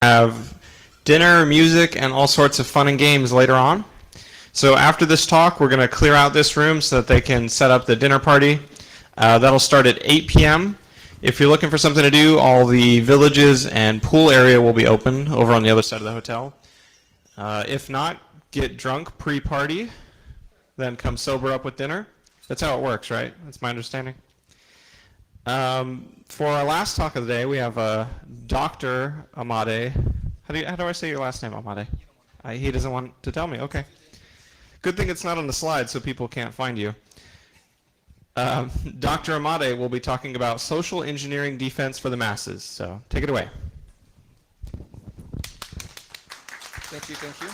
have dinner, music, and all sorts of fun and games later on. So after this talk, we're going to clear out this room so that they can set up the dinner party. That'll start at 8 p.m. If you're looking for something to do, all the villages and pool area will be open over on the other side of the hotel. If not, get drunk pre-party, then come sober up with dinner. That's how it works, right? That's my understanding. For our last talk of the day, we have Dr. Amade. How do I say your last name, Amade? He doesn't want to tell me. Okay. Good thing it's not on the slide so people can't find you. Dr. Amade will be talking about social engineering defense for the masses. So take it away. Thank you, thank you.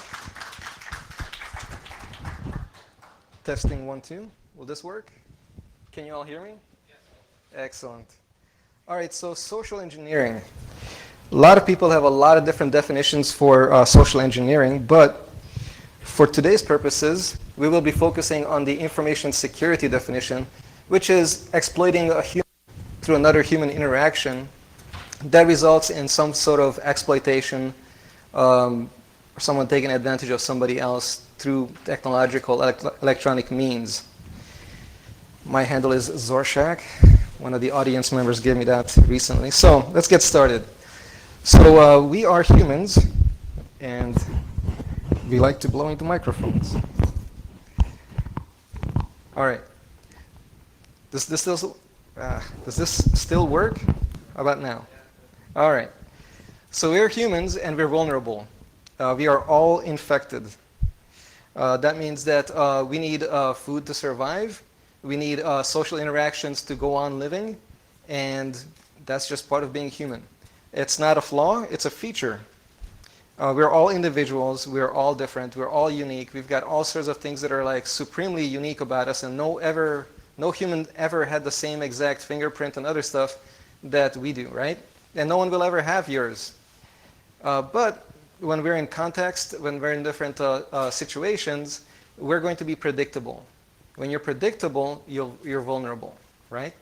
Testing 1, 2. Will this work? Can you all hear me? Yes. Excellent. All right, so social engineering. A lot of people have a lot of different definitions for social engineering, but for today's purposes, we will be focusing on the information security definition, which is exploiting a human through another human interaction that results in some sort of exploitation, or someone taking advantage of somebody else through technological electronic means. My handle is Zorshak. One of the audience members gave me that recently. So let's get started. So we are humans, and we like to blow into microphones. All right. Does this still work? How about now? All right. So we're humans, and we're vulnerable. We are all infected. That means that we need food to survive. We need social interactions to go on living, and that's just part of being human. It's not a flaw, it's a feature. We're all individuals, we're all different, we're all unique. We've got all sorts of things that are like supremely unique about us, and no human ever had the same exact fingerprint and other stuff that we do, right? And no one will ever have yours. But when we're in context, when we're in different situations, we're going to be predictable. When you're predictable, you're vulnerable, right?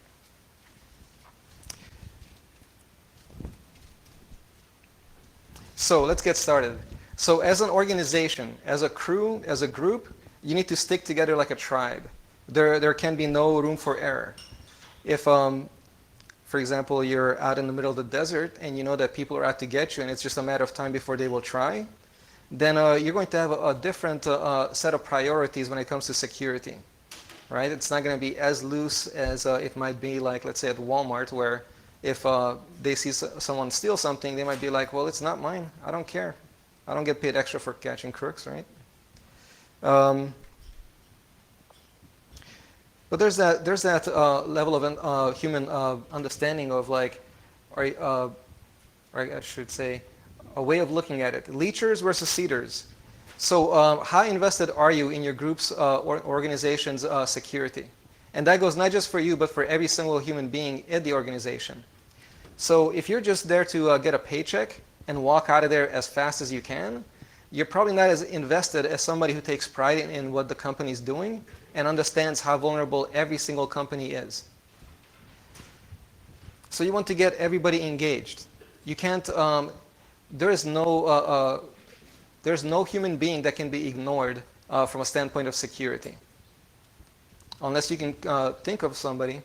So let's get started. So as an organization, as a crew, as a group, you need to stick together like a tribe. There can be no room for error. If, for example, you're out in the middle of the desert and you know that people are out to get you and it's just a matter of time before they will try, then you're going to have a different set of priorities when it comes to security. Right? It's not going to be as loose as it might be, like, let's say, at Walmart, where if they see someone steal something, they might be like, well, it's not mine. I don't care. I don't get paid extra for catching crooks, right? But there's that level of human understanding of, like, or I should say, a way of looking at it. Leechers versus seeders. So how invested are you in your group's or organization's security? And that goes not just for you, but for every single human being in the organization. So if you're just there to get a paycheck and walk out of there as fast as you can, you're probably not as invested as somebody who takes pride in what the company's doing and understands how vulnerable every single company is. So you want to get everybody engaged. You can't, there's no human being that can be ignored from a standpoint of security. Unless you can think of somebody.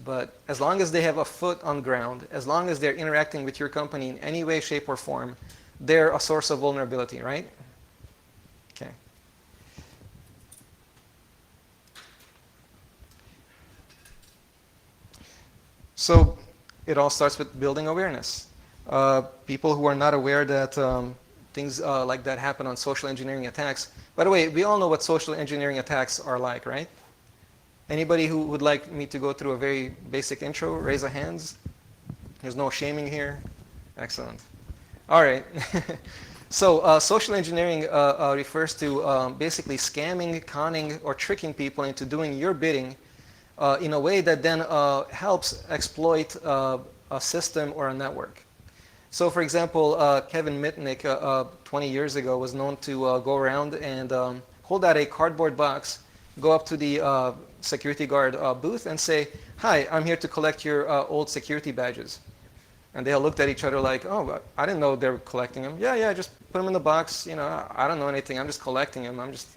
But as long as they have a foot on ground, as long as they're interacting with your company in any way, shape, or form, they're a source of vulnerability, right? Okay. So it all starts with building awareness. People who are not aware that things like that happen on social engineering attacks. By the way, we all know what social engineering attacks are like, right? Anybody who would like me to go through a very basic intro, raise a hands. There's no shaming here. Excellent. All right. So social engineering refers to basically scamming, conning, or tricking people into doing your bidding in a way that then helps exploit a system or a network. So for example, Kevin Mitnick 20 years ago was known to go around and hold out a cardboard box, go up to the security guard booth and say, "Hi, I'm here to collect your old security badges." And they all looked at each other like, oh, I didn't know they were collecting them. Yeah, just put them in the box. I don't know anything. I'm just collecting them. I'm just.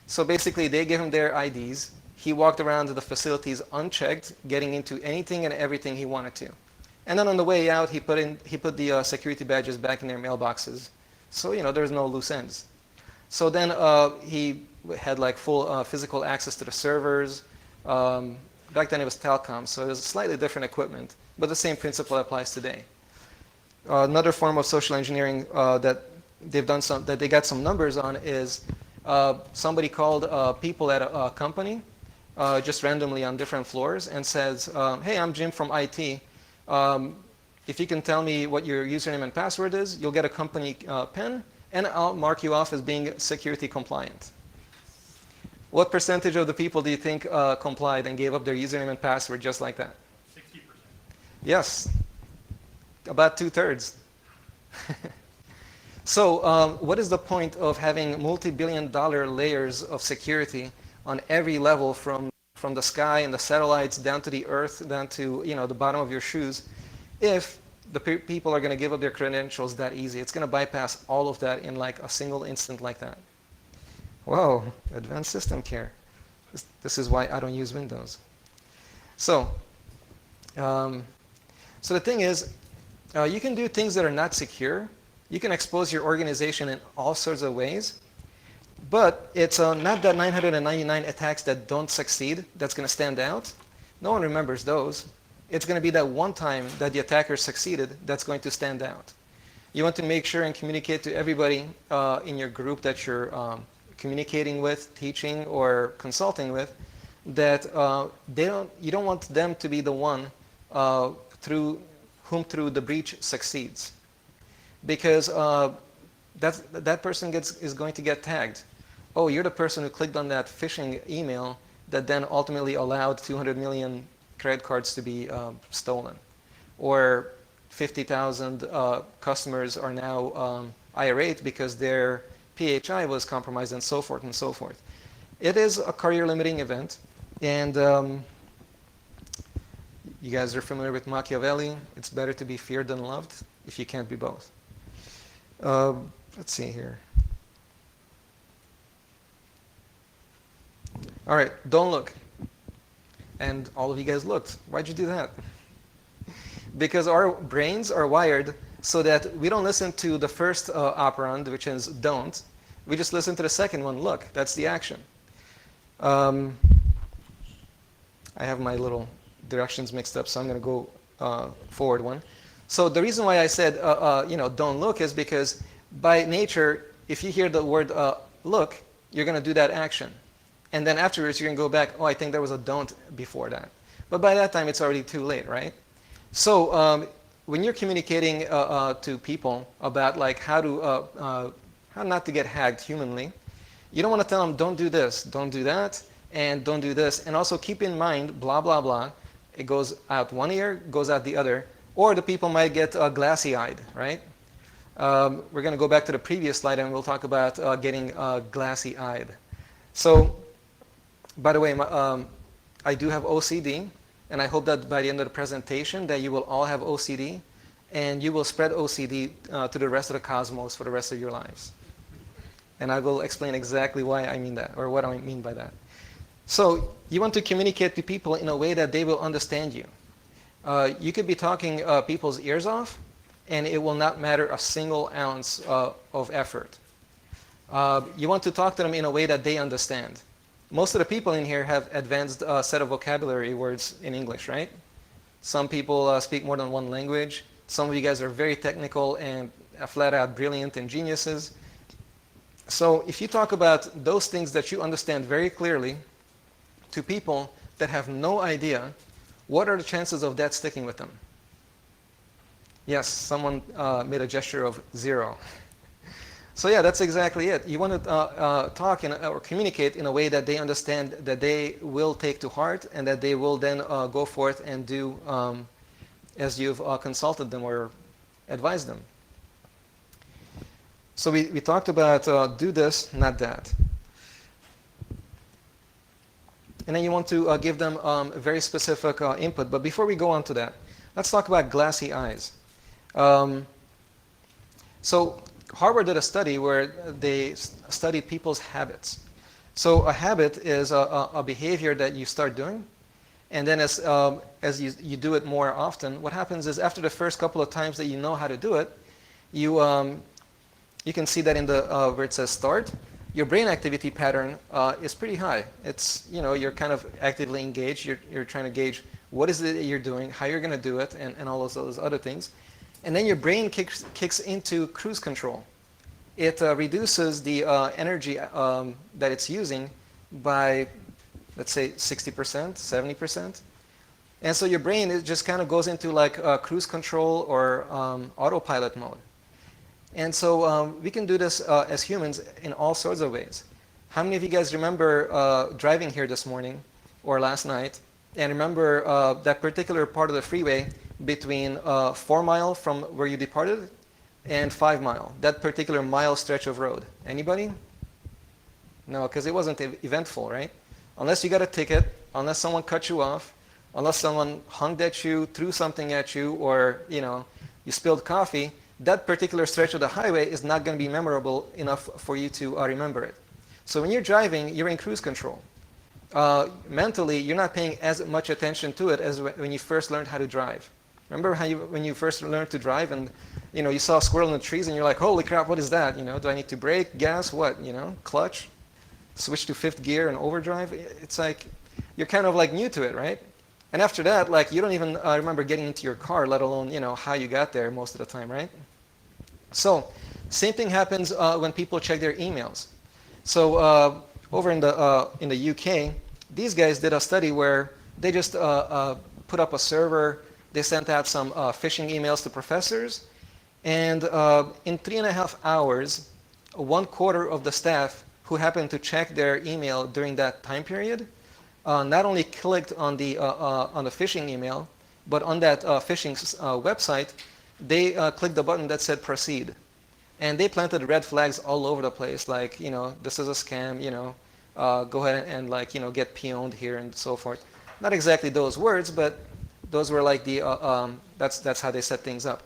So basically, they gave him their IDs. He walked around the facilities unchecked, getting into anything and everything he wanted to. And then on the way out, he put the security badges back in their mailboxes. So, there's no loose ends. So then he had like full physical access to the servers. Back then it was telecom, so it was slightly different equipment, but the same principle applies today. Another form of social engineering that they got some numbers on is somebody called people at a company just randomly on different floors and says, hey, I'm Jim from IT. If you can tell me what your username and password is, you'll get a company pen, and I'll mark you off as being security compliant. What percentage of the people do you think complied and gave up their username and password just like that? 60%. Yes, about 2/3. So what is the point of having multi-billion-dollar layers of security on every level from the sky and the satellites down to the earth, down to the bottom of your shoes, if the people are going to give up their credentials that easy? It's going to bypass all of that in like a single instant like that. Whoa, advanced system care. This is why I don't use Windows. So, so the thing is, you can do things that are not secure. You can expose your organization in all sorts of ways. But it's not that 999 attacks that don't succeed that's going to stand out. No one remembers those. It's going to be that one time that the attacker succeeded that's going to stand out. You want to make sure and communicate to everybody in your group that you're communicating with, teaching, or consulting with, that you don't want them to be the one through the breach succeeds, because that person is going to get tagged. Oh, you're the person who clicked on that phishing email that then ultimately allowed 200 million credit cards to be stolen, or 50,000 customers are now irate because their PHI was compromised, and so forth and so forth. It is a career-limiting event, and you guys are familiar with Machiavelli. It's better to be feared than loved if you can't be both. Let's see here. All right, don't look. And all of you guys looked. Why'd you do that? Because our brains are wired so that we don't listen to the first operand, which is don't. We just listen to the second one, look. That's the action. I have my little directions mixed up, so I'm going to go forward one. So the reason why I said, don't look is because by nature, if you hear the word look, you're going to do that action. And then afterwards, you're going to go back, oh, I think there was a don't before that. But by that time, it's already too late, right? So when you're communicating to people about like how not to get hacked humanly, you don't want to tell them, don't do this, don't do that, and don't do this. And also keep in mind, blah, blah, blah. It goes out one ear, goes out the other. Or the people might get glassy-eyed, right? We're going to go back to the previous slide, and we'll talk about getting glassy-eyed. So, by the way, I do have OCD, and I hope that by the end of the presentation that you will all have OCD, and you will spread OCD to the rest of the cosmos for the rest of your lives. And I will explain exactly why I mean that, or what I mean by that. So you want to communicate to people in a way that they will understand you. You could be talking people's ears off, and it will not matter a single ounce of effort. You want to talk to them in a way that they understand. Most of the people in here have advanced set of vocabulary words in English, right? Some people speak more than one language. Some of you guys are very technical and flat out brilliant and geniuses. So if you talk about those things that you understand very clearly to people that have no idea, what are the chances of that sticking with them? Yes, someone made a gesture of 0. So yeah, that's exactly it. You want to talk or communicate in a way that they understand, that they will take to heart, and that they will then go forth and do as you've consulted them or advised them. So we talked about do this, not that. And then you want to give them very specific input. But before we go on to that, Let's talk about glassy eyes. Um, so Harvard did a study where they studied people's habits. So a habit is a behavior that you start doing, and then as you do it more often, what happens is after the first couple of times that you know how to do it, you you can see that in the where it says start, your brain activity pattern is pretty high. It's, you're kind of actively engaged. You're trying to gauge what is it that you're doing, how you're going to do it, and all those other things. And then your brain kicks into cruise control. It reduces the energy that it's using by, let's say, 60%, 70%. And so your brain, it just kind of goes into like cruise control or autopilot mode. And so we can do this as humans in all sorts of ways. How many of you guys remember driving here this morning or last night and remember that particular part of the freeway between 4 Mile from where you departed and 5 Mile, that particular mile stretch of road? Anybody? No, because it wasn't eventful, right? Unless you got a ticket, unless someone cut you off, unless someone honked at you, threw something at you, or you spilled coffee, that particular stretch of the highway is not going to be memorable enough for you to remember it. So when you're driving, you're in cruise control. Mentally, you're not paying as much attention to it as when you first learned how to drive. Remember how when you first learned to drive and you saw a squirrel in the trees and you're like, holy crap, what is that? Do I need to brake, gas, what? Clutch, switch to fifth gear and overdrive? It's like you're kind of like new to it, right? And after that, like you don't even remember getting into your car, let alone how you got there most of the time, right? So same thing happens when people check their emails. So over in the UK, these guys did a study where they just put up a server. They sent out some phishing emails to professors, and in 3.5 hours, 1/4 of the staff who happened to check their email during that time period not only clicked on the phishing email, but on that phishing website, they clicked the button that said proceed. And they planted red flags all over the place, like, this is a scam, go ahead and like, get peoned here and so forth. Not exactly those words, but those were like the, that's how they set things up.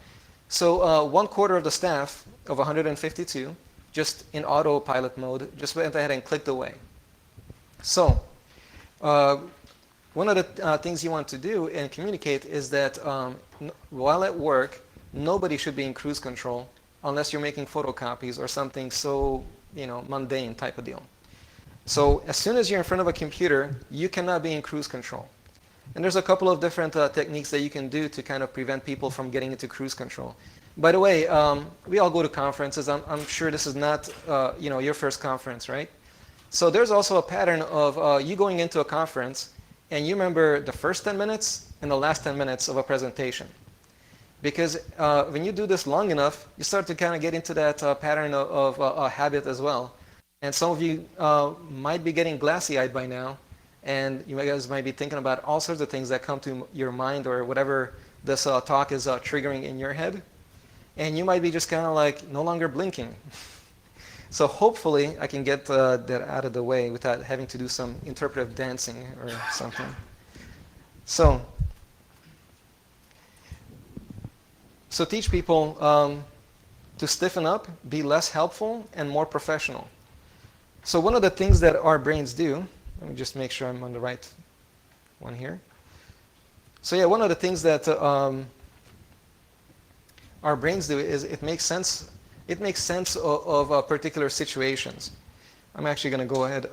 So 1/4 of the staff of 152, just in autopilot mode, just went ahead and clicked away. So one of the things you want to do and communicate is that while at work, nobody should be in cruise control unless you're making photocopies or something so mundane type of deal. So as soon as you're in front of a computer, you cannot be in cruise control. And there's a couple of different techniques that you can do to kind of prevent people from getting into cruise control. By the way, we all go to conferences. I'm sure this is not your first conference, right? So there's also a pattern of you going into a conference and you remember the first 10 minutes and the last 10 minutes of a presentation. Because when you do this long enough, you start to kind of get into that pattern of a habit as well. And some of you might be getting glassy-eyed by now, and you guys might be thinking about all sorts of things that come to your mind or whatever this talk is triggering in your head. And you might be just kind of like no longer blinking. So hopefully I can get that out of the way without having to do some interpretive dancing or something. So teach people to stiffen up, be less helpful, and more professional. So one of the things that our brains do, let me just make sure I'm on the right one here. So yeah, one of the things that our brains do is it makes sense of particular situations. I'm actually going to go ahead,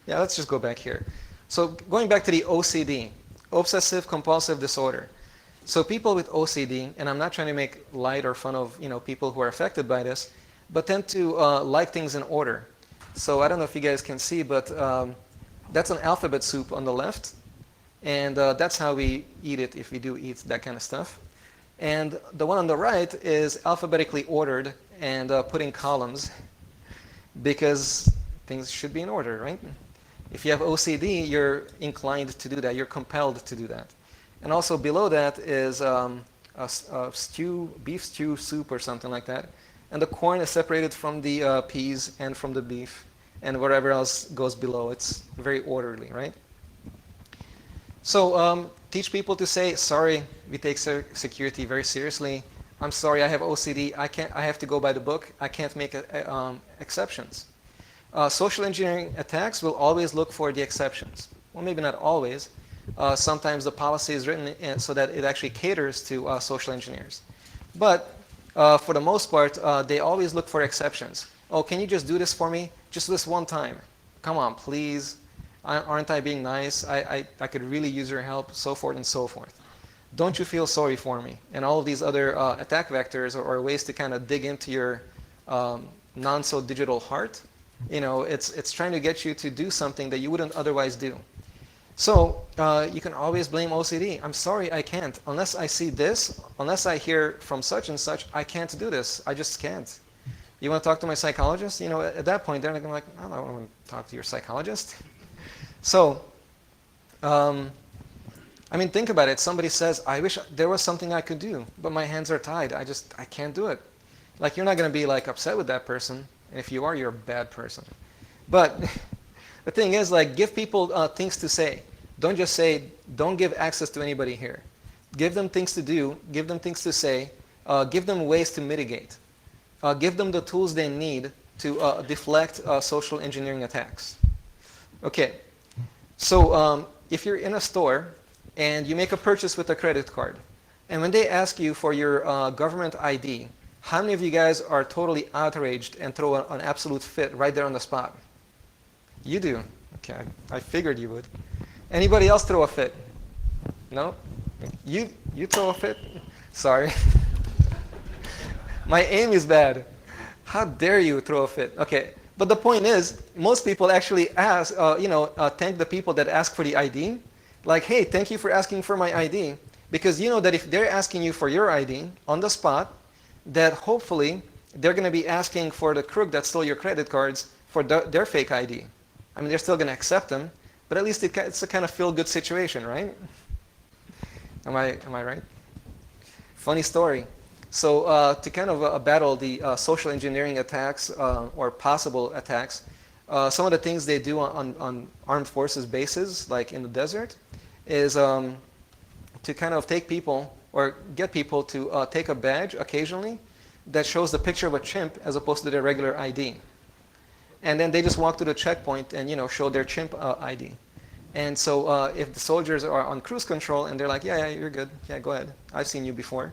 let's just go back here. So going back to the OCD, obsessive compulsive disorder. So people with OCD, and I'm not trying to make light or fun of people who are affected by this, but tend to like things in order. So I don't know if you guys can see, but that's an alphabet soup on the left, and that's how we eat it if we do eat that kind of stuff. And the one on the right is alphabetically ordered and put in columns because things should be in order, right? If you have OCD, you're inclined to do that. You're compelled to do that. And also below that is a beef stew soup or something like that. And the corn is separated from the peas and from the beef and whatever else goes below. It's very orderly, right? So teach people to say, sorry, we take security very seriously. I'm sorry, I have OCD. I have to go by the book. I can't make exceptions. Social engineering attacks will always look for the exceptions. Well, maybe not always. Sometimes the policy is written so that it actually caters to social engineers. But for the most part, they always look for exceptions. Oh, can you just do this for me? Just this one time. Come on, please. Aren't I being nice? I could really use your help, so forth and so forth. Don't you feel sorry for me? And all of these other attack vectors or ways to kind of dig into your non-so-digital heart. It's trying to get you to do something that you wouldn't otherwise do. So you can always blame OCD. I'm sorry, I can't. Unless I see this, unless I hear from such and such, I can't do this. I just can't. You want to talk to my psychologist? At that point, they're like, I don't want to talk to your psychologist. So, think about it. Somebody says, I wish there was something I could do, but my hands are tied. I can't do it. Like, you're not going to be like upset with that person. And if you are, you're a bad person. But the thing is, like, give people things to say. Don't just say, don't give access to anybody here. Give them things to do. Give them things to say. Give them ways to mitigate. Give them the tools they need to deflect social engineering attacks. Okay. So if you're in a store and you make a purchase with a credit card, and when they ask you for your government ID, how many of you guys are totally outraged and throw an absolute fit right there on the spot? You do. Okay, I figured you would. Anybody else throw a fit? No? You throw a fit? Sorry. My aim is bad. How dare you throw a fit? Okay, but the point is, most people actually ask, thank the people that ask for the ID. Like, hey, thank you for asking for my ID. Because you know that if they're asking you for your ID on the spot, that hopefully they're going to be asking for the crook that stole your credit cards for their fake ID. They're still going to accept them, but at least it's a kind of feel-good situation, right? Am I right? Funny story. So to kind of battle the social engineering attacks or possible attacks, some of the things they do on armed forces bases, like in the desert, is to kind of take people or get people to take a badge occasionally that shows the picture of a chimp as opposed to their regular ID. And then they just walk to the checkpoint and show their chimp ID. And so if the soldiers are on cruise control and they're like, yeah, you're good, yeah, go ahead, I've seen you before,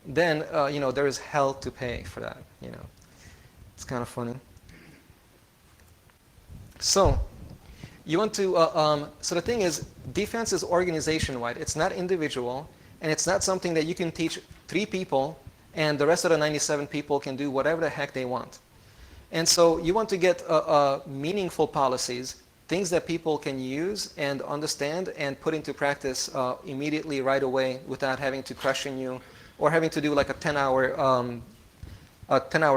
then there is hell to pay for that. It's kind of funny. So you want to. So the thing is, defense is organization-wide. It's not individual, and it's not something that you can teach 3 people, and the rest of the 97 people can do whatever the heck they want. And so you want to get meaningful policies, things that people can use and understand and put into practice immediately, right away, without having to question you or having to do like a 10-hour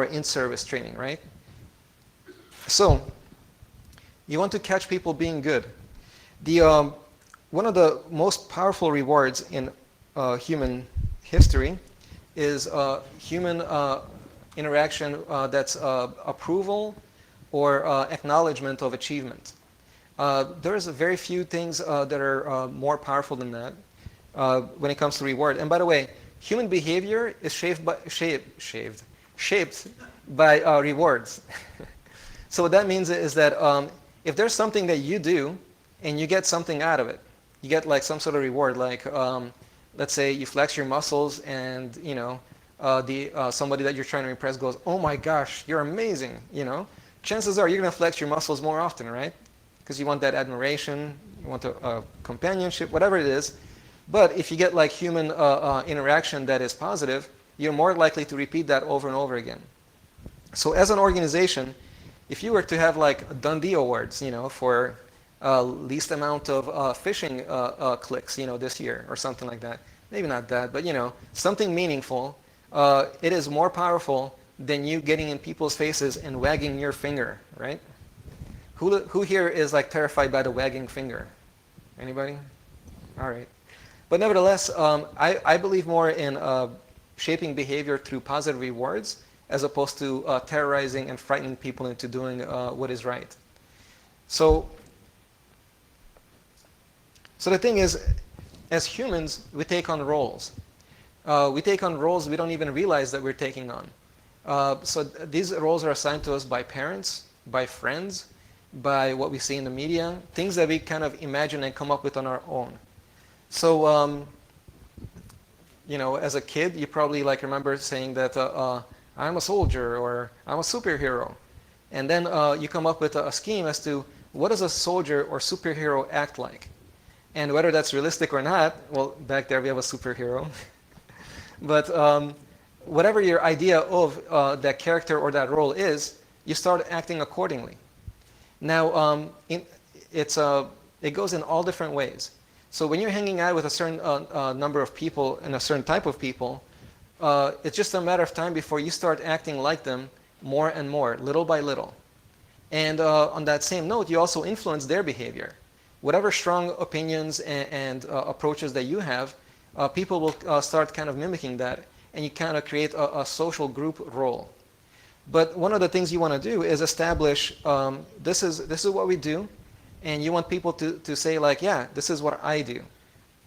in-service training, right? So you want to catch people being good. One of the most powerful rewards in human history is human interaction that's approval or acknowledgement of achievement. There's very few things that are more powerful than that when it comes to reward. And by the way, human behavior is shaped by rewards. So what that means is that if there's something that you do and you get something out of it, you get like some sort of reward, like let's say you flex your muscles and somebody that you're trying to impress goes, oh my gosh, you're amazing, chances are you're going to flex your muscles more often, right? Because you want that admiration, you want a companionship, whatever it is. But if you get like human interaction that is positive, you're more likely to repeat that over and over again. So as an organization, if you were to have like Dundee Awards, for least amount of phishing clicks, this year or something like that, maybe not that, but something meaningful, it is more powerful than you getting in people's faces and wagging your finger, right? Who here is like terrified by the wagging finger? Anybody? All right. But nevertheless, I believe more in shaping behavior through positive rewards as opposed to terrorizing and frightening people into doing what is right. So the thing is, as humans, we take on roles. We take on roles we don't even realize that we're taking on. So these roles are assigned to us by parents, by friends, by what we see in the media, things that we kind of imagine and come up with on our own. So, as a kid, you probably like remember saying that I'm a soldier or I'm a superhero. And then you come up with a scheme as to what does a soldier or superhero act like? And whether that's realistic or not, well, back there we have a superhero. But whatever your idea of that character or that role is, you start acting accordingly. Now, it goes in all different ways. So when you're hanging out with a certain number of people and a certain type of people, it's just a matter of time before you start acting like them more and more, little by little. And on that same note, you also influence their behavior. Whatever strong opinions and approaches that you have, people will start kind of mimicking that, and you kind of create a social group role. But one of the things you want to do is establish this is what we do, and you want people to say like, yeah, this is what I do.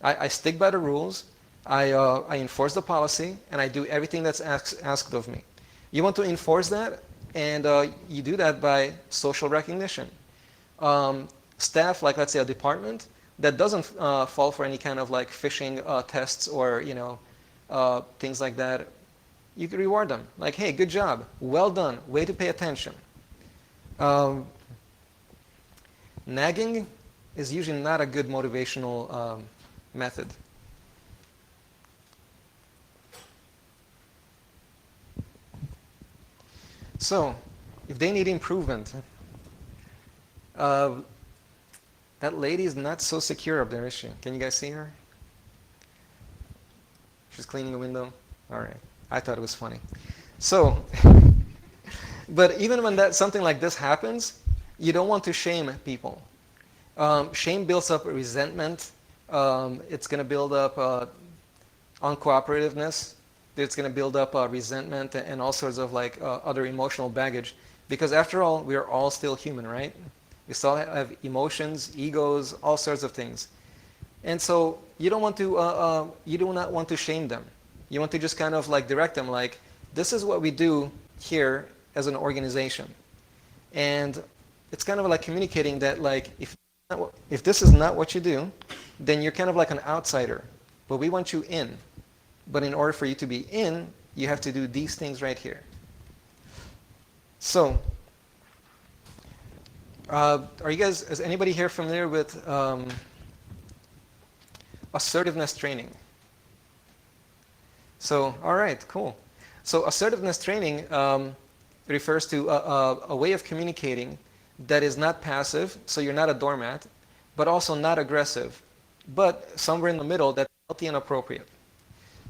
I stick by the rules, I enforce the policy, and I do everything that's asked of me. You want to enforce that, and you do that by social recognition. Staff, like let's say a department, that doesn't fall for any kind of like phishing tests or things like that, you can reward them. Like, hey, good job, well done, way to pay attention. Nagging is usually not a good motivational method. So, if they need improvement, that lady is not so secure up there, is she? Can you guys see her? She's cleaning the window? All right. I thought it was funny. So, but even when something like this happens, you don't want to shame people. Shame builds up resentment. It's going to build up uncooperativeness. It's going to build up resentment and all sorts of like other emotional baggage. Because after all, we are all still human, right? We still have emotions, egos, all sorts of things. And so you don't want to, you do not want to shame them. You want to just kind of like direct them like, this is what we do here as an organization. And it's kind of like communicating that like, if this is not what you do, then you're kind of like an outsider. But we want you in. But in order for you to be in, you have to do these things right here. So, is anybody here familiar with assertiveness training? So, all right, cool. So assertiveness training refers to a way of communicating that is not passive, so you're not a doormat, but also not aggressive, but somewhere in the middle that's healthy and appropriate.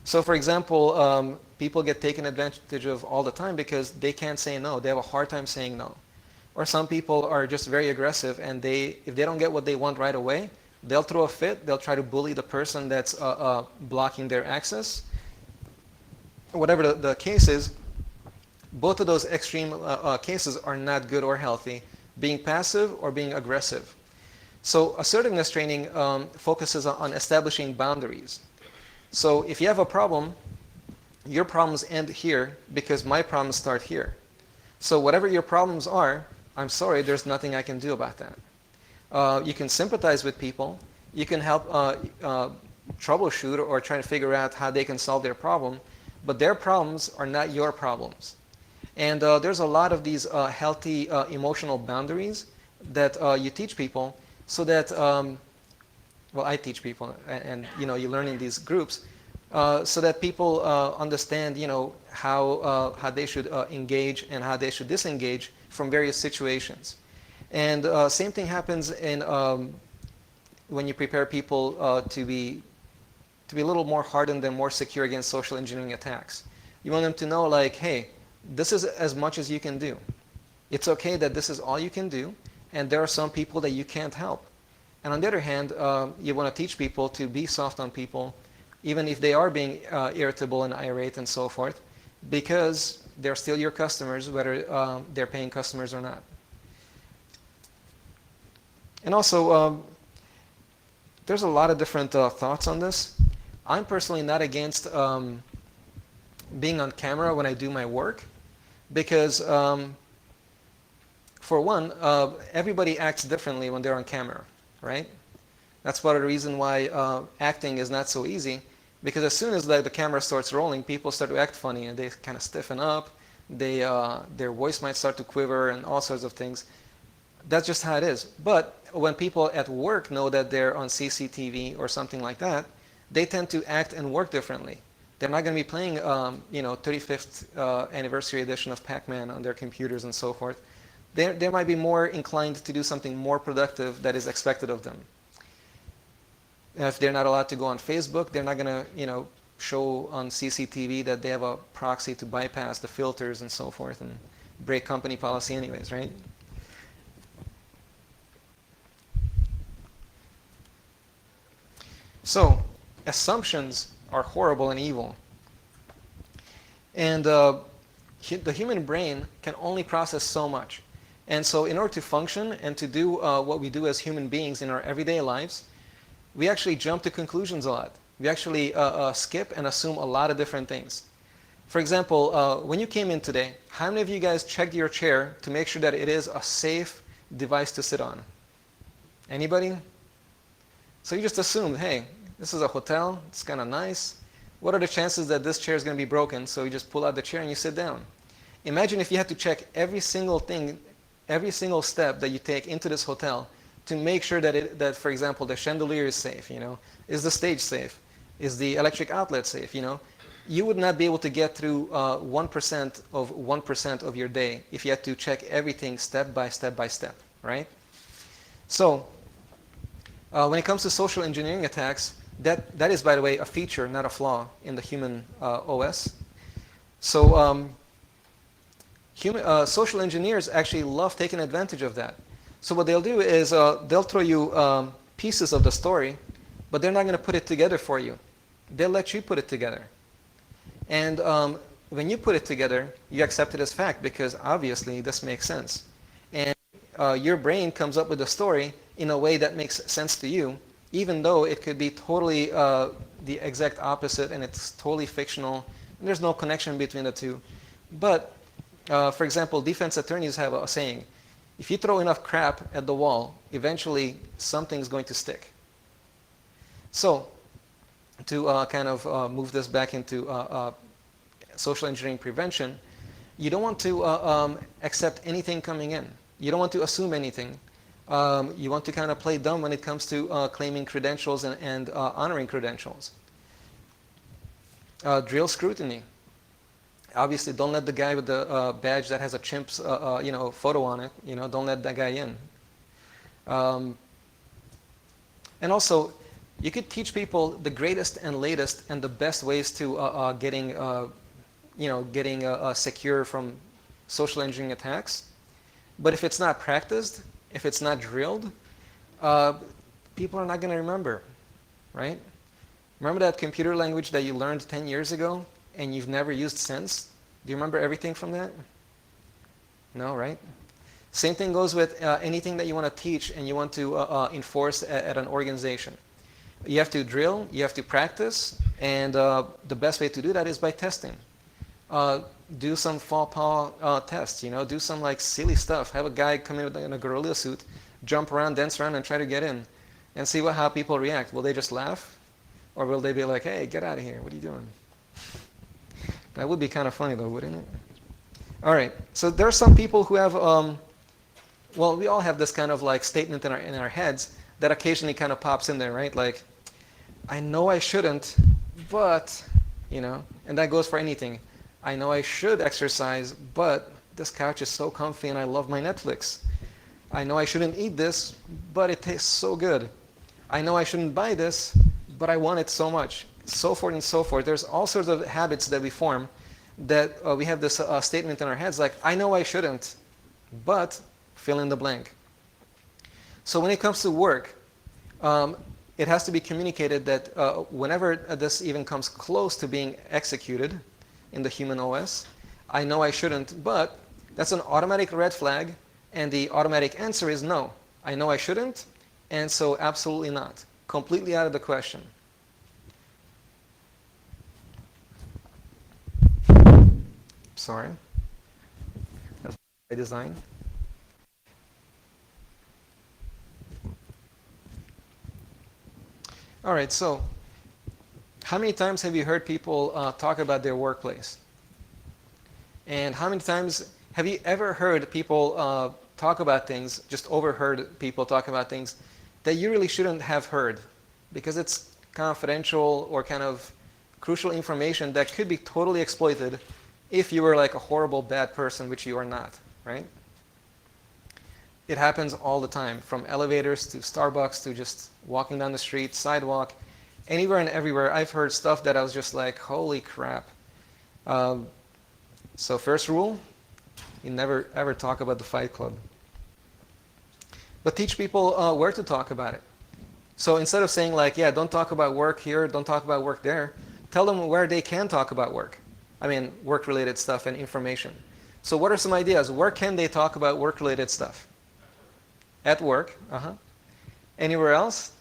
So for example, people get taken advantage of all the time because they can't say no. They have a hard time saying no. Or some people are just very aggressive, and if they don't get what they want right away, they'll throw a fit. They'll try to bully the person that's blocking their access. Whatever the case is, both of those extreme cases are not good or healthy, being passive or being aggressive. So assertiveness training focuses on establishing boundaries. So if you have a problem, your problems end here because my problems start here. So whatever your problems are, I'm sorry, there's nothing I can do about that. You can sympathize with people. You can help troubleshoot or try to figure out how they can solve their problem. But their problems are not your problems. And there's a lot of these healthy emotional boundaries that you teach people so that, well, I teach people, and you learn in these groups, so that people understand, how they should engage and how they should disengage from various situations. And same thing happens in when you prepare people to be a little more hardened and more secure against social engineering attacks. You want them to know, like, hey, this is as much as you can do. It's okay that this is all you can do, and there are some people that you can't help. And on the other hand, you want to teach people to be soft on people, even if they are being irritable and irate and so forth, because they're still your customers, whether they're paying customers or not. And also, there's a lot of different thoughts on this. I'm personally not against being on camera when I do my work because, for one, everybody acts differently when they're on camera, right? That's part of the reason why acting is not so easy, because as soon as the camera starts rolling, people start to act funny and they kind of stiffen up. Their voice might start to quiver and all sorts of things. That's just how it is. But when people at work know that they're on CCTV or something like that, they tend to act and work differently. They're not going to be playing, 35th anniversary edition of Pac-Man on their computers and so forth. They might be more inclined to do something more productive that is expected of them. If they're not allowed to go on Facebook, they're not going to, show on CCTV that they have a proxy to bypass the filters and so forth and break company policy anyways, right? So, assumptions are horrible and evil. And the human brain can only process so much. And so in order to function and to do what we do as human beings in our everyday lives, we actually jump to conclusions a lot. We actually skip and assume a lot of different things. For example, when you came in today, how many of you guys checked your chair to make sure that it is a safe device to sit on? Anybody? So you just assumed, hey, this is a hotel, it's kind of nice. What are the chances that this chair is going to be broken? So you just pull out the chair and you sit down. Imagine if you had to check every single thing, every single step that you take into this hotel to make sure that for example, the chandelier is safe, is the stage safe? Is the electric outlet safe, You would not be able to get through 1% of 1% of your day if you had to check everything step by step by step, right? So, when it comes to social engineering attacks, that is, by the way, a feature, not a flaw in the human OS. So, social engineers actually love taking advantage of that. So what they'll do is they'll throw you pieces of the story, but they're not going to put it together for you. They'll let you put it together. And when you put it together, you accept it as fact because obviously this makes sense. And your brain comes up with a story in a way that makes sense to you, even though it could be totally the exact opposite and it's totally fictional. And there's no connection between the two. But, for example, defense attorneys have a saying, if you throw enough crap at the wall, eventually something's going to stick. So, to kind of move this back into social engineering prevention, you don't want to accept anything coming in. You don't want to assume anything. You want to kind of play dumb when it comes to claiming credentials and honoring credentials. Drill scrutiny. Obviously, don't let the guy with the badge that has a chimp's photo on it, don't let that guy in. And also, you could teach people the greatest and latest and the best ways to getting secure from social engineering attacks. But if it's not practiced, if it's not drilled, people are not going to remember, right? Remember that computer language that you learned 10 years ago and you've never used since? Do you remember everything from that? No, right? Same thing goes with anything that you want to teach and you want to enforce at an organization. You have to drill, you have to practice, and the best way to do that is by testing. Do some faux pas tests, do some like silly stuff. Have a guy come in in a gorilla suit, jump around, dance around, and try to get in, and see how people react. Will they just laugh? Or will they be like, hey, get out of here, what are you doing? That would be kind of funny though, wouldn't it? All right, so there are some people who have, well, we all have this kind of like statement in our heads that occasionally kind of pops in there, right? Like, I know I shouldn't, but, and that goes for anything. I know I should exercise, but this couch is so comfy and I love my Netflix. I know I shouldn't eat this, but it tastes so good. I know I shouldn't buy this, but I want it so much. So forth and so forth. There's all sorts of habits that we form that we have this statement in our heads like, I know I shouldn't, but fill in the blank. So when it comes to work, it has to be communicated that whenever this even comes close to being executed in the human OS, I know I shouldn't, but that's an automatic red flag, and the automatic answer is no. I know I shouldn't, and so absolutely not. completely out of the question. Sorry. That's by design. All right, so how many times have you heard people talk about their workplace? And how many times have you ever heard people talk about things, just overheard people talk about things that you really shouldn't have heard because it's confidential or kind of crucial information that could be totally exploited if you were like a horrible bad person, which you are not, right? It happens all the time, from elevators to Starbucks to just walking down the street, sidewalk, anywhere and everywhere. I've heard stuff that I was just like, holy crap. So first rule, you never ever talk about the Fight Club. But teach people where to talk about it. So instead of saying like, yeah, don't talk about work here, don't talk about work there, tell them where they can talk about work. I mean, work-related stuff and information. So what are some ideas? Where can they talk about work-related stuff? At work. Anywhere else?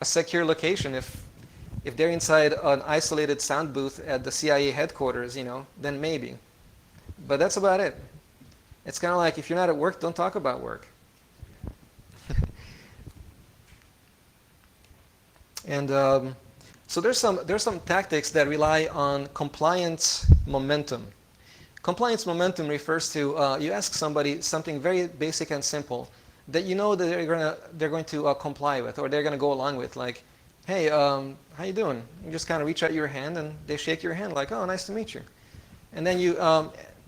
A secure location. If they're inside an isolated sound booth at the CIA headquarters, then maybe. But that's about it. It's kind of like if you're not at work, don't talk about work. And so there's some tactics that rely on compliance momentum. Compliance momentum refers to you ask somebody something very basic and simple that you know that they're going to comply with or they're going to go along with, like, hey, how you doing? You just kind of reach out your hand and they shake your hand like, oh, nice to meet you. And then you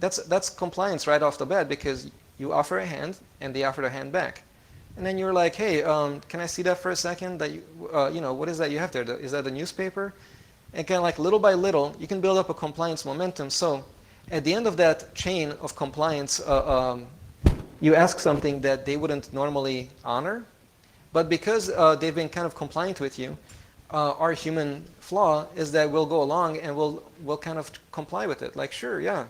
that's compliance right off the bat because you offer a hand and they offer a hand back. And then you're like, hey, can I see that for a second? That what is that you have there? Is that the newspaper? And kind of like little by little, you can build up a compliance momentum. So at the end of that chain of compliance, you ask something that they wouldn't normally honor, but because they've been kind of compliant with you, our human flaw is that we'll go along and we'll kind of comply with it. Like, sure, yeah.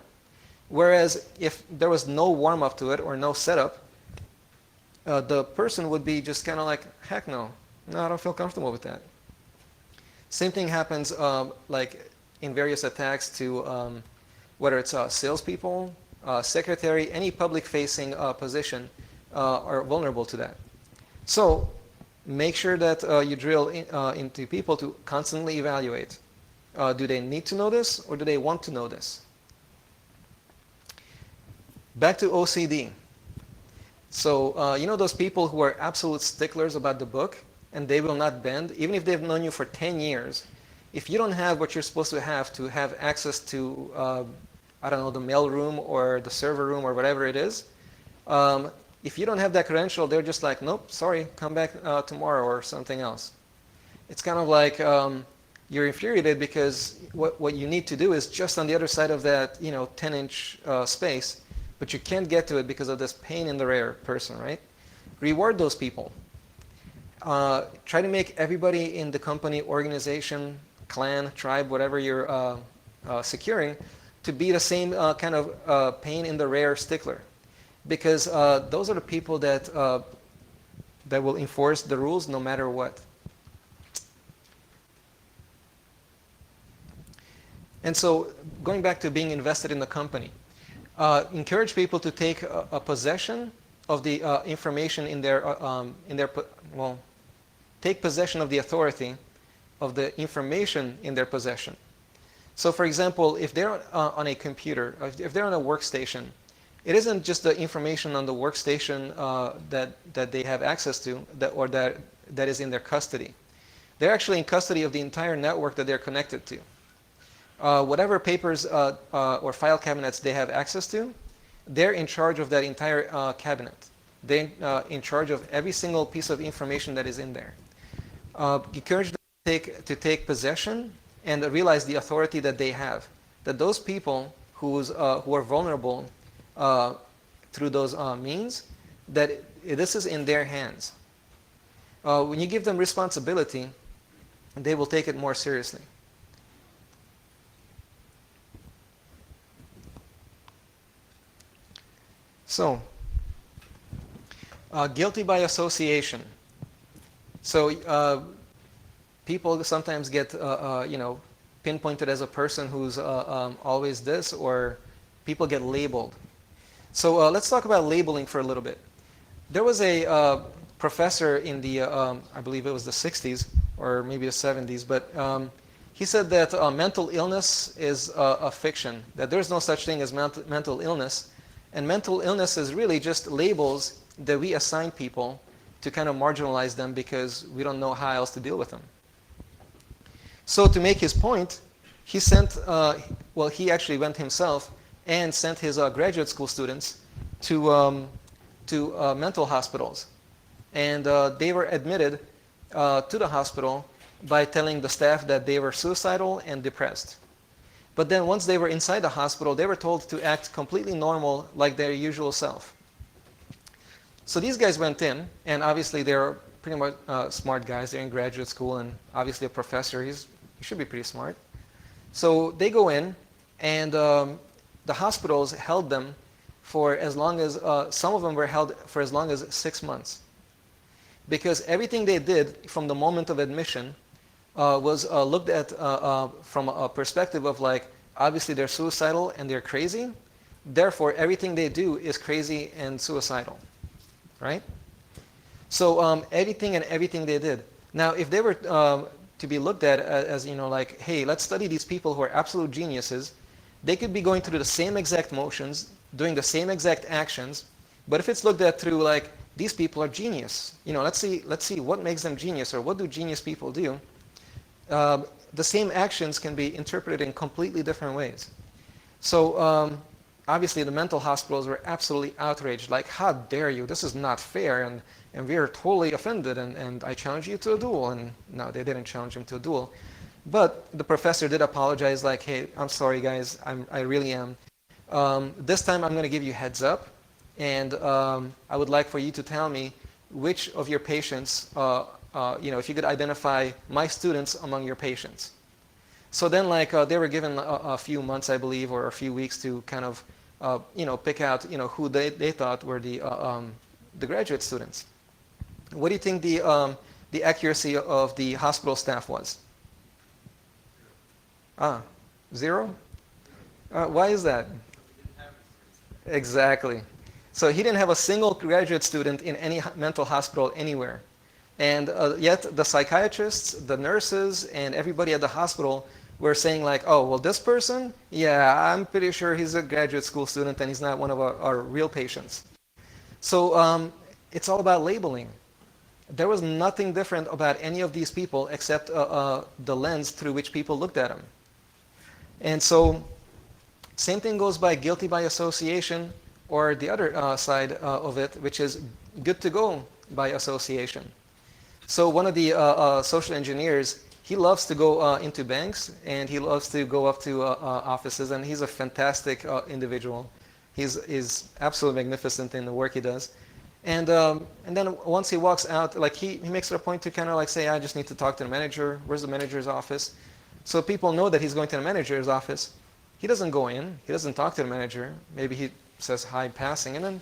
Whereas if there was no warm-up to it or no setup, the person would be just kind of like, heck no, I don't feel comfortable with that. Same thing happens like in various attacks to whether it's salespeople, secretary, any public-facing position are vulnerable to that. So make sure that you drill into people to constantly evaluate. Do they need to know this or do they want to know this? Back to OCD. So you know those people who are absolute sticklers about the book and they will not bend, even if they've known you for 10 years. If you don't have what you're supposed to have access to, I don't know, the mail room or the server room or whatever it is, if you don't have that credential, they're just like, nope, sorry, come back tomorrow or something else. It's kind of like you're infuriated because what you need to do is just on the other side of that 10-inch space, but you can't get to it because of this pain in the rear person, right? Reward those people. Try to make everybody in the company, organization, clan, tribe, whatever you're securing, to be the same kind of pain in the rear stickler. Because those are the people that will enforce the rules no matter what. And so going back to being invested in the company, encourage people to take a possession of the information in their take possession of the authority of the information in their possession. So for example, if they're on a computer, if they're on a workstation, it isn't just the information on the workstation that they have access to that is in their custody. They're actually in custody of the entire network that they're connected to. Whatever papers or file cabinets they have access to, they're in charge of that entire cabinet. They're in charge of every single piece of information that is in there. Encourage them to take possession and realize the authority that they have. That those people who are vulnerable through those means, that this is in their hands. When you give them responsibility, they will take it more seriously. So, Guilty by association. So people sometimes get, pinpointed as a person who's always this, or people get labeled. So let's talk about labeling for a little bit. There was a professor in the, I believe it was the 60s or maybe the 70s, but he said that mental illness is a fiction, that there's no such thing as mental illness. And mental illness is really just labels that we assign people to kind of marginalize them because we don't know how else to deal with them. So to make his point, he sent, he actually went himself and sent his graduate school students to mental hospitals. And they were admitted to the hospital by telling the staff that they were suicidal and depressed. But then once they were inside the hospital, they were told to act completely normal, like their usual self. So these guys went in, and obviously they're pretty much smart guys. They're in graduate school, and obviously a professor, he should be pretty smart. So they go in, and the hospitals held them for as long as, some of them were held for as long as 6 months. Because everything they did from the moment of admission was looked at from a perspective of like, obviously they're suicidal and they're crazy, therefore everything they do is crazy and suicidal, right? So everything they did. Now, if they were to be looked at as, like, hey, let's study these people who are absolute geniuses, they could be going through the same exact motions, doing the same exact actions, but if it's looked at through like, these people are genius, let's see what makes them genius, or what do genius people do, the same actions can be interpreted in completely different ways. So obviously the mental hospitals were absolutely outraged, like, how dare you, this is not fair, and we are totally offended, and I challenge you to a duel. And no, they didn't challenge him to a duel. But the professor did apologize, like, hey, I'm sorry guys, I really am. This time I'm going to give you heads up, and I would like for you to tell me which of your patients, if you could identify my students among your patients. So then, like, they were given a few months, I believe, or a few weeks to kind of, pick out, who they thought were the graduate students. What do you think the accuracy of the hospital staff was? 0? Why is that? Exactly. So he didn't have a single graduate student in any mental hospital anywhere. And yet the psychiatrists, the nurses, and everybody at the hospital were saying like, oh, well, this person, yeah, I'm pretty sure he's a graduate school student and he's not one of our real patients. So it's all about labeling. There was nothing different about any of these people except the lens through which people looked at them. And so same thing goes by guilty by association, or the other side of it, which is good to go by association. So one of the social engineers, he loves to go into banks, and he loves to go up to offices, and he's a fantastic individual. He's absolutely magnificent in the work he does. And then once he walks out, like he makes it a point to kind of like say, I just need to talk to the manager. Where's the manager's office? So people know that he's going to the manager's office. He doesn't go in. He doesn't talk to the manager. Maybe he says hi passing, and then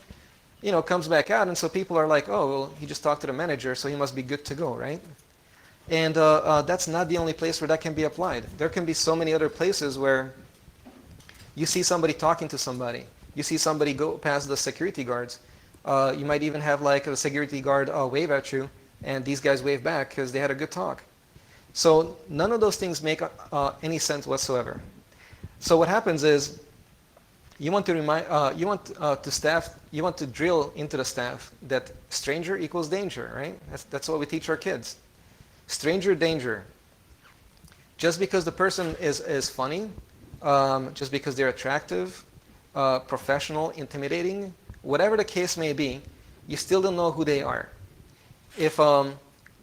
comes back out, and so people are like, oh, well, he just talked to the manager, so he must be good to go, right? And that's not the only place where that can be applied. There can be so many other places where you see somebody talking to somebody. You see somebody go past the security guards. You might even have like a security guard wave at you, and these guys wave back because they had a good talk. So none of those things make any sense whatsoever. So what happens is, you want to drill into the staff that stranger equals danger, right? That's what we teach our kids. Stranger danger. Just because the person is funny, just because they're attractive, professional, intimidating, whatever the case may be, you still don't know who they are. If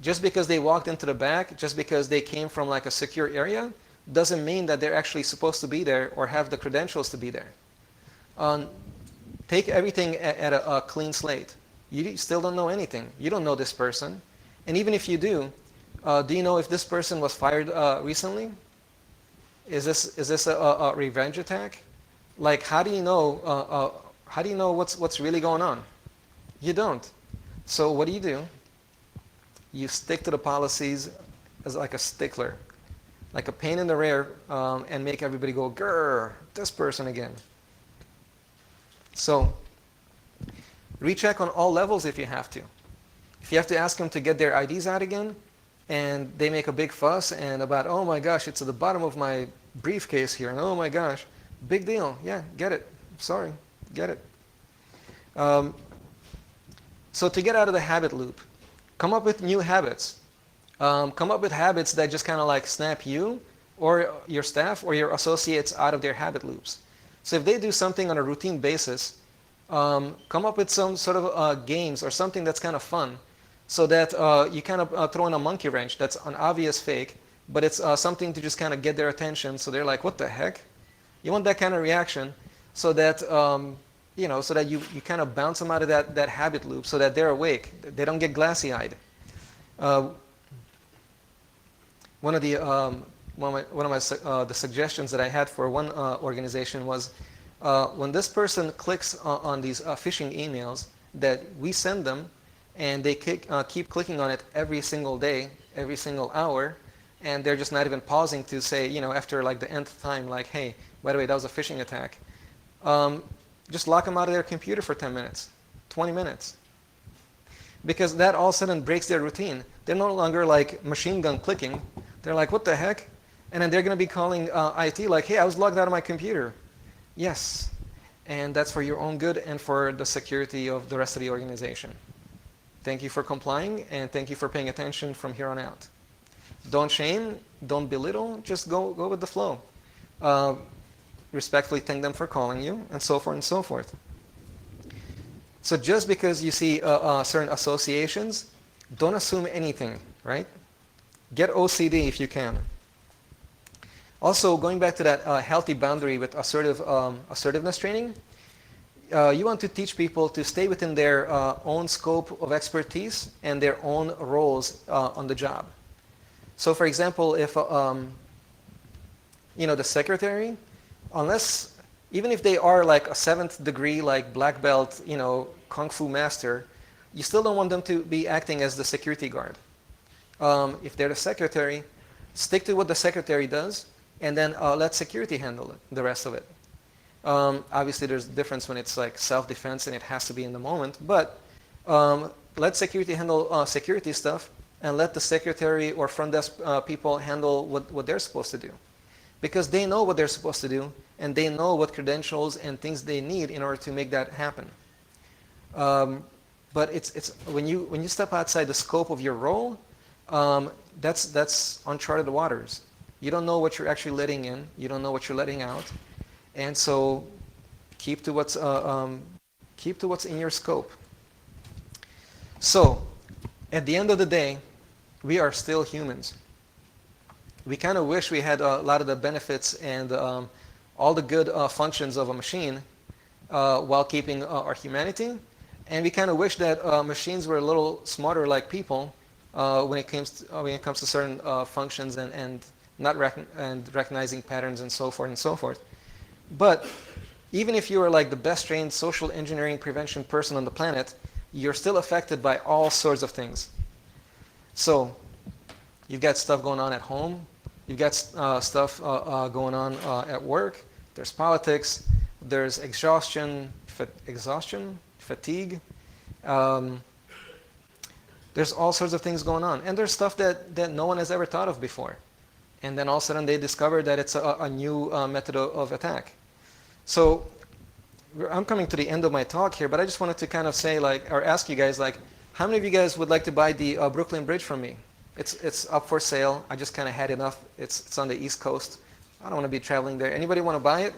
just because they walked into the back, just because they came from like a secure area, doesn't mean that they're actually supposed to be there or have the credentials to be there. Take everything at a clean slate. You still don't know anything. You don't know this person. And even if you do you know if this person was fired recently? Is this a revenge attack? Like, how do you know what's really going on? You don't. So what do? You stick to the policies as like a stickler, like a pain in the rear, and make everybody go, grrr, this person again. So recheck on all levels if you have to. If you have to ask them to get their IDs out again, and they make a big fuss and about, oh my gosh, it's at the bottom of my briefcase here, and oh my gosh, big deal. Yeah, get it. Sorry, get it. Um, so to get out of the habit loop, come up with new habits. Come up with habits that just kind of like snap you or your staff or your associates out of their habit loops. So if they do something on a routine basis, come up with some sort of games or something that's kind of fun so that you kind of throw in a monkey wrench that's an obvious fake, but it's something to just kind of get their attention so they're like, what the heck? You want that kind of reaction so that so that you kind of bounce them out of that habit loop so that they're awake. They don't get glassy-eyed. One of the suggestions that I had for one organization was when this person clicks on these phishing emails that we send them, and they keep clicking on it every single day, every single hour, and they're just not even pausing to say, after like the nth time, like, hey, by the way, that was a phishing attack. Just lock them out of their computer for 10 minutes, 20 minutes. Because that all of a sudden breaks their routine. They're no longer like machine gun clicking. They're like, what the heck? And then they're going to be calling IT like, hey, I was logged out of my computer. Yes. And that's for your own good and for the security of the rest of the organization. Thank you for complying, and thank you for paying attention from here on out. Don't shame, don't belittle, just go with the flow. Respectfully thank them for calling you, and so forth and so forth. So just because you see certain associations, don't assume anything, right? Get OCD if you can. Also, going back to that healthy boundary with assertiveness training, you want to teach people to stay within their own scope of expertise and their own roles on the job. So for example, if the secretary, even if they are like a 7th degree, like black belt, kung fu master, you still don't want them to be acting as the security guard. If they're the secretary, stick to what the secretary does, and then let security handle it, the rest of it. Obviously, there's a difference when it's like self-defense and it has to be in the moment, but let security handle security stuff, and let the secretary or front desk people handle what they're supposed to do. Because they know what they're supposed to do, and they know what credentials and things they need in order to make that happen. But it's when you step outside the scope of your role, that's uncharted waters. You don't know what you're actually letting in. You don't know what you're letting out, and so keep to what's in your scope. So, at the end of the day, we are still humans. We kind of wish we had a lot of the benefits and all the good functions of a machine while keeping our humanity. And we kind of wish that machines were a little smarter like people when it comes to certain functions and recognizing patterns and so forth and so forth. But even if you are like the best trained social engineering prevention person on the planet, you're still affected by all sorts of things. So you've got stuff going on at home. You've got stuff going on at work. There's politics. There's exhaustion, fatigue. There's all sorts of things going on. And there's stuff that no one has ever thought of before. And then all of a sudden they discover that it's a new method of attack. So I'm coming to the end of my talk here, but I just wanted to kind of say, or ask you guys, how many of you guys would like to buy the Brooklyn Bridge from me? It's up for sale. I just kind of had enough. It's on the East Coast. I don't want to be traveling there. Anybody want to buy it?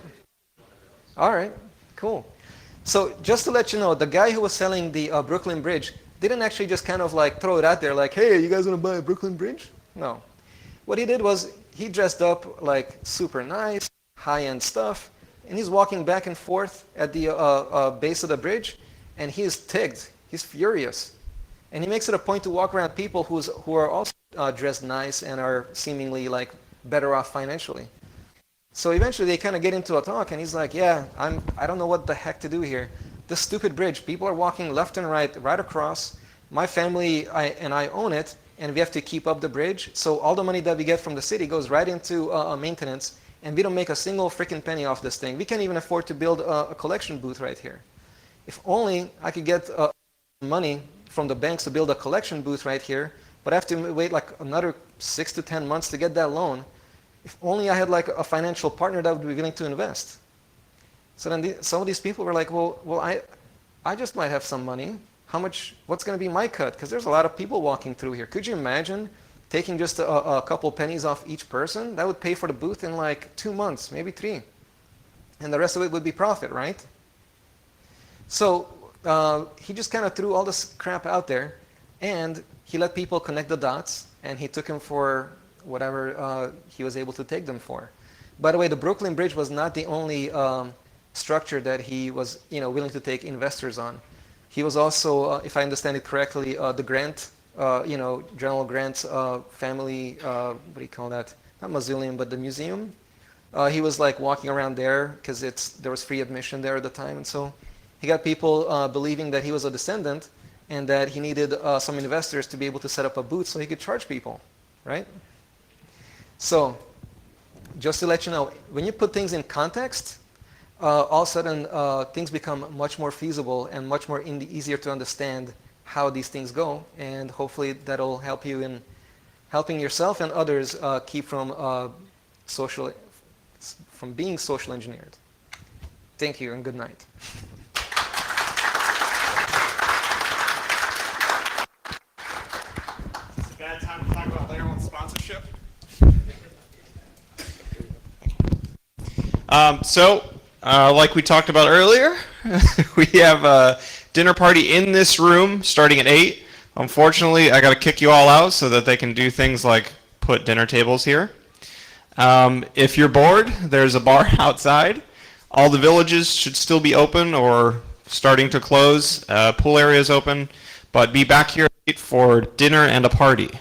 All right, cool. So just to let you know, the guy who was selling the Brooklyn Bridge didn't actually just kind of throw it out there like, hey, you guys want to buy a Brooklyn Bridge? No. What he did was he dressed up like super nice, high-end stuff, and he's walking back and forth at the base of the bridge, and he is ticked. He's furious. And he makes it a point to walk around people who are also dressed nice and are seemingly better off financially. So eventually they kind of get into a talk, and he's like, yeah, I don't know what the heck to do here. This stupid bridge, people are walking left and right across. My family and I own it, and we have to keep up the bridge. So all the money that we get from the city goes right into maintenance, and we don't make a single freaking penny off this thing. We can't even afford to build a collection booth right here. If only I could get money from the banks to build a collection booth right here, but I have to wait like another 6 to 10 months to get that loan. If only I had like a financial partner that would be willing to invest. So then some of these people were like, well, I just might have some money. How much, what's going to be my cut? Because there's a lot of people walking through here. Could you imagine taking just a couple pennies off each person? That would pay for the booth in like 2 months, maybe 3. And the rest of it would be profit, right? So he just kind of threw all this crap out there, and he let people connect the dots, and he took them for whatever he was able to take them for. By the way, the Brooklyn Bridge was not the only structure that he was willing to take investors on. He was also, if I understand it correctly, the Grant, General Grant's family, what do you call that? Not mausoleum, but the museum. He was like walking around there because there was free admission there at the time, and so he got people believing that he was a descendant and that he needed some investors to be able to set up a booth so he could charge people, right? So, just to let you know, when you put things in context, all of a sudden things become much more feasible and much more easier to understand how these things go, and hopefully that'll help you in helping yourself and others keep from being social engineered. Thank you and good night. It's a bad time to talk about LayerOne sponsorship. Like we talked about earlier, we have a dinner party in this room starting at 8. Unfortunately, I got to kick you all out so that they can do things like put dinner tables here. If you're bored, there's a bar outside. All the villages should still be open or starting to close. Pool area is open, but be back here at 8 for dinner and a party.